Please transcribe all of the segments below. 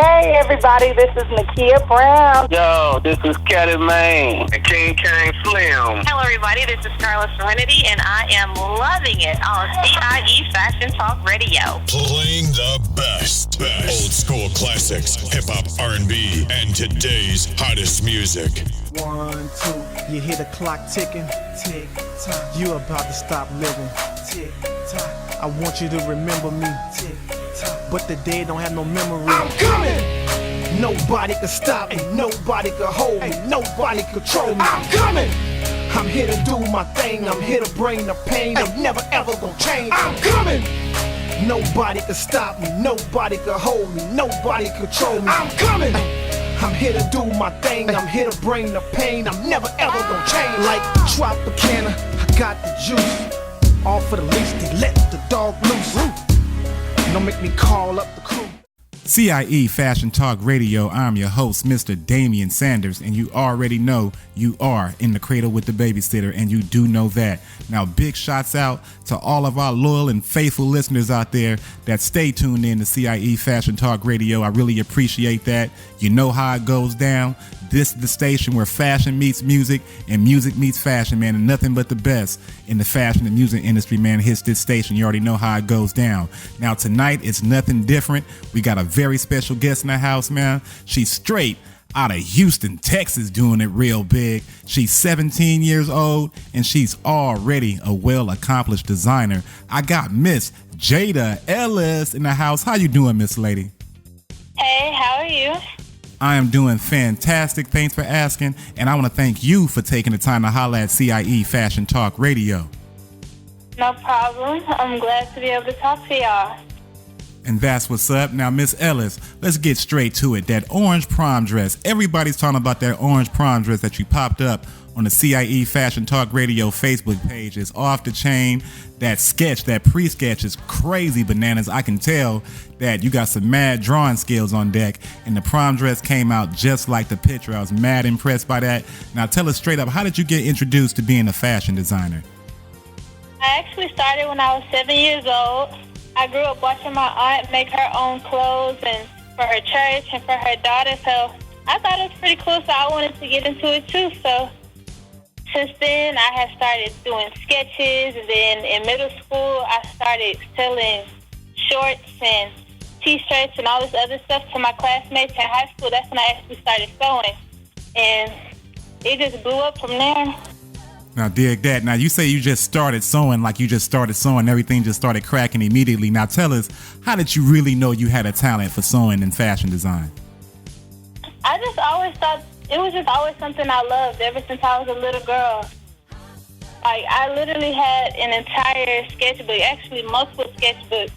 Hey everybody, this is Nakia Brown. Yo, this is Caddy Main. And King Slim. Hello everybody, this is Scarlett Serenity and I am loving it on CIE Fashion Talk Radio. Playing the best old school classics, hip-hop, R&B, and today's hottest music. 1, 2, you hear the clock ticking, tick tock. You about to stop living, tick tock. I want you to remember me, tick tock. But the dead don't have no memory. I'm coming. Nobody can stop me, nobody can hold me, nobody control me. I'm coming. I'm here to do my thing, I'm here to bring the pain. I'm never ever gonna change. I'm coming. Nobody can stop me, nobody can hold me, nobody control me. I'm coming. I'm here to do my thing, I'm here to bring the pain. I'm never ever gonna change. Like Tropicana, I got the juice. All for the least, they let the dog loose. Don't make me call up the crew. CIE Fashion Talk Radio, I'm your host, Mr. Damian Sanders, and you already know you are in the cradle with the babysitter, and you do know that. Now, big shots out to all of our loyal and faithful listeners out there that stay tuned in to CIE Fashion Talk Radio. I really appreciate that. You know how it goes down. This is the station where fashion meets music and music meets fashion, man, and nothing but the best in the fashion and music industry, man, hits this station. You already know how it goes down. Now, tonight, it's nothing different. We got a very special guest in the house, man. She's straight out of Houston, Texas, doing it real big. She's 17 years old, and she's already a well-accomplished designer. I got Miss Jayda Ellis in the house. How you doing, Miss Lady? Hey, how are you? I am doing fantastic. Thanks for asking. And I want to thank you for taking the time to holler at CIE Fashion Talk Radio. No problem. I'm glad to be able to talk to y'all. And that's what's up. Now, Miss Ellis, let's get straight to it. That orange prom dress. Everybody's talking about that orange prom dress that you popped up on the CIE Fashion Talk Radio Facebook page. Is off the chain. That sketch, that pre-sketch is crazy bananas. I can tell that you got some mad drawing skills on deck, and the prom dress came out just like the picture. I was mad impressed by that. Now, tell us straight up, how did you get introduced to being a fashion designer? I actually started when I was 7 years old. I grew up watching my aunt make her own clothes and for her church and for her daughter, so I thought it was pretty cool, so I wanted to get into it too. So since then, I have started doing sketches, and then in middle school, I started selling shorts and T-shirts and all this other stuff to my classmates. In high school, that's when I actually started sewing, and it just blew up from there. Now, dig that. Now, you say you just started sewing, like you just started sewing, everything just started cracking immediately. Now, tell us, how did you really know you had a talent for sewing and fashion design? I just always thought it was just always something I loved ever since I was a little girl. Like, I literally had an entire sketchbook, actually multiple sketchbooks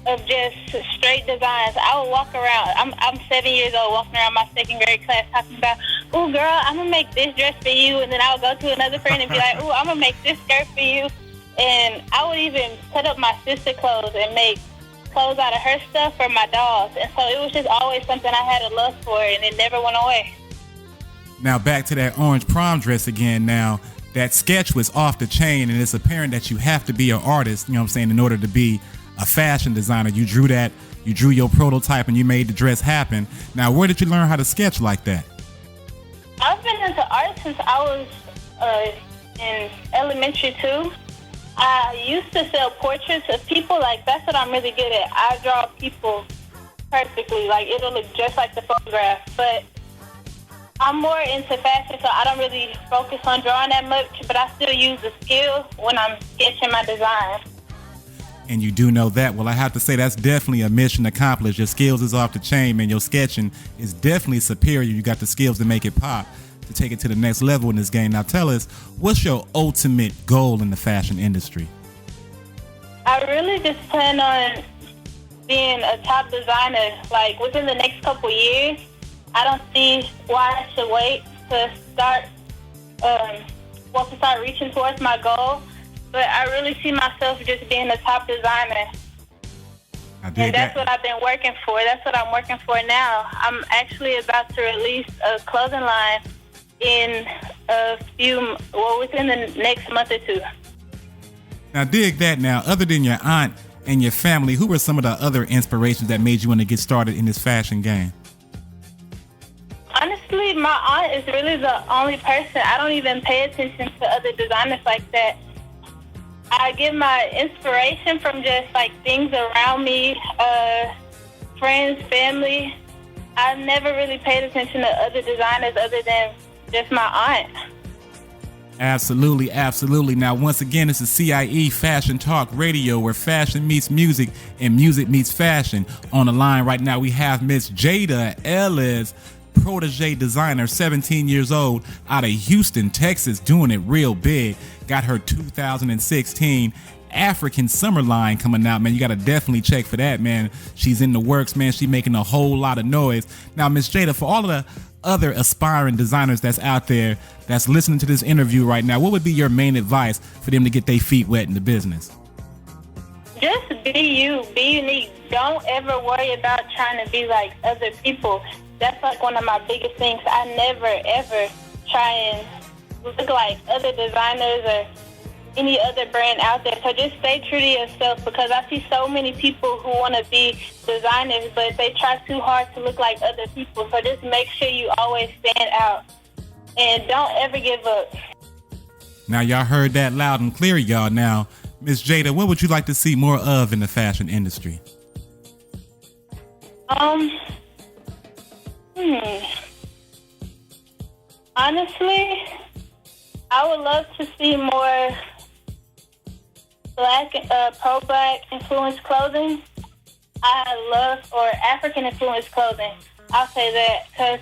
of just straight designs. I would walk around. I'm 7 years old, walking around my second grade class talking about, "Ooh, girl, I'm going to make this dress for you." And then I would go to another friend and be like, "Ooh, I'm going to make this skirt for you." And I would even put up my sister clothes and make clothes out of her stuff for my dolls. And so it was just always something I had a love for, and it never went away. Now, back to that orange prom dress again. Now, that sketch was off the chain, and it's apparent that you have to be an artist, you know what I'm saying, in order to be a fashion designer. You drew that, you drew your prototype, and you made the dress happen. Now, where did you learn how to sketch like that? I've been into art since I was in elementary too. I used to sell portraits of people. Like, that's what I'm really good at. I draw people perfectly. Like, it'll look just like the photograph. But I'm more into fashion, so I don't really focus on drawing that much, but I still use the skill when I'm sketching my design. And you do know that. Well, I have to say that's definitely a mission accomplished. Your skills is off the chain, man. Your sketching is definitely superior. You got the skills to make it pop, to take it to the next level in this game. Now tell us, what's your ultimate goal in the fashion industry? I really just plan on being a top designer, like, within the next couple years. I don't see why I should wait to start reaching towards my goal. But I really see myself just being a top designer. And that's what I've been working for. That's what I'm working for now. I'm actually about to release a clothing line within the next month or two. Now dig that now. Other than your aunt and your family, who were some of the other inspirations that made you want to get started in this fashion game? Honestly, my aunt is really the only person. I don't even pay attention to other designers like that. I get my inspiration from just like things around me, friends, family. I've never really paid attention to other designers other than just my aunt. Absolutely, absolutely. Now, once again, this is CIE Fashion Talk Radio, where fashion meets music and music meets fashion. On the line right now, we have Miss Jayda Ellis, protege designer, 17 years old, out of Houston, Texas, doing it real big. Got her 2016 African summer line coming out, man. You got to definitely check for that, man. She's in the works, man. She's making a whole lot of noise. Now, Miss Jayda, for all of the other aspiring designers that's out there that's listening to this interview right now, what would be your main advice for them to get their feet wet in the business? Just be you, be unique. Don't ever worry about trying to be like other people. That's like one of my biggest things. I never ever try and look like other designers or any other brand out there. So just stay true to yourself, because I see so many people who want to be designers, but they try too hard to look like other people. So just make sure you always stand out and don't ever give up. Now, y'all heard that loud and clear, y'all. Now, Miss Jayda, what would you like to see more of in the fashion industry? Honestly, I would love to see more pro-black influenced clothing. Or African influenced clothing. I'll say that because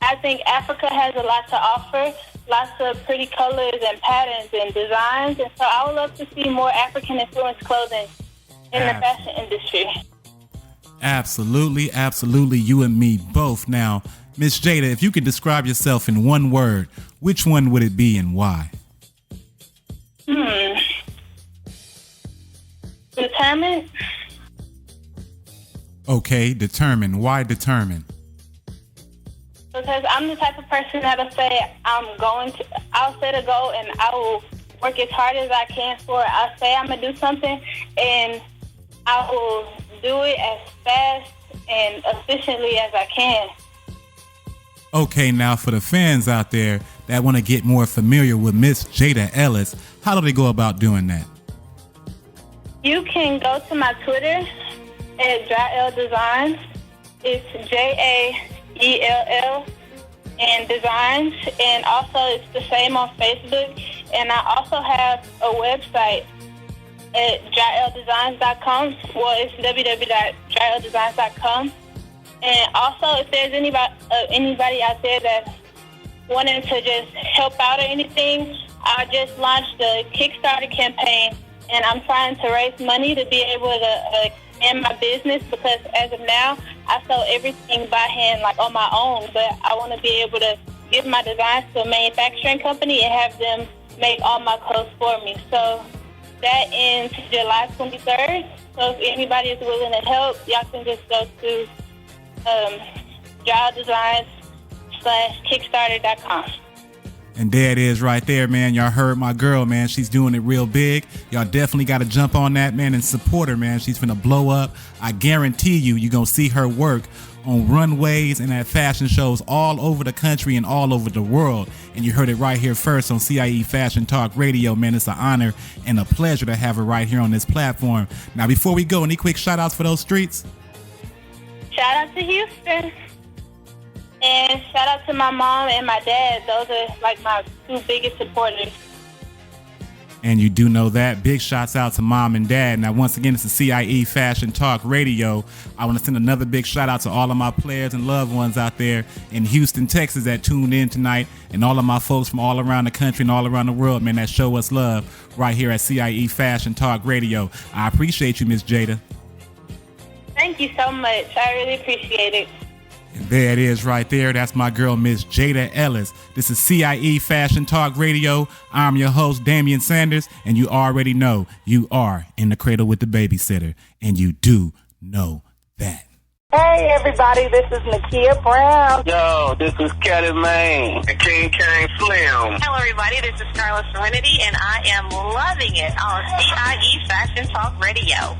I think Africa has a lot to offer, lots of pretty colors and patterns and designs, and so I would love to see more African influenced clothing in the fashion industry. Absolutely, absolutely. You and me both. Now, Miss Jayda, if you could describe yourself in one word, which one would it be and why? Determined. Okay, determined. Why determined? Because I'm the type of person that'll say I'll set a goal and I will work as hard as I can for it. I'll say I'm going to do something and I will do it as fast and efficiently as I can. Okay, now for the fans out there that want to get more familiar with Miss Jayda Ellis, how do they go about doing that? You can go to my Twitter at Jayda Designs. It's JAELL and Designs, and also it's the same on Facebook. And I also have a website at JaydaDesigns.com. Well, it's www.JaydaDesigns.com. And also, if there's anybody out there that's wanting to just help out or anything, I just launched the Kickstarter campaign, and I'm trying to raise money to be able to expand my business, because as of now, I sell everything by hand, like on my own, but I want to be able to give my designs to a manufacturing company and have them make all my clothes for me. So that ends July 23rd. So if anybody is willing to help, y'all can just go to JaydaDesigns.Kickstarter.com. And there it is right there, man. Y'all heard my girl, man. She's doing it real big. Y'all definitely got to jump on that, man, and support her, man. She's finna blow up. I guarantee you're going to see her work on runways and at fashion shows all over the country and all over the world. And you heard it right here first on CIE Fashion Talk Radio, man. It's an honor and a pleasure to have her right here on this platform. Now, before we go, any quick shout-outs for those streets? Shout out to Houston. And shout out to my mom and my dad. Those are like my two biggest supporters. And you do know that. Big shouts out to mom and dad. Now, once again, it's the CIE Fashion Talk Radio. I want to send another big shout out to all of my players and loved ones out there in Houston, Texas that tuned in tonight, and all of my folks from all around the country and all around the world, man, that show us love right here at CIE Fashion Talk Radio. I appreciate you, Miss Jayda. Thank you so much. I really appreciate it. And there it is right there. That's my girl, Miss Jayda Ellis. This is CIE Fashion Talk Radio. I'm your host, Damian Sanders, and you already know you are in the cradle with the babysitter, and you do know that. Hey, everybody, this is Nakia Brown. Yo, this is Caddy Man. And King Slim. Hello, everybody. This is Carla Serenity, and I am loving it on CIE Fashion Talk Radio.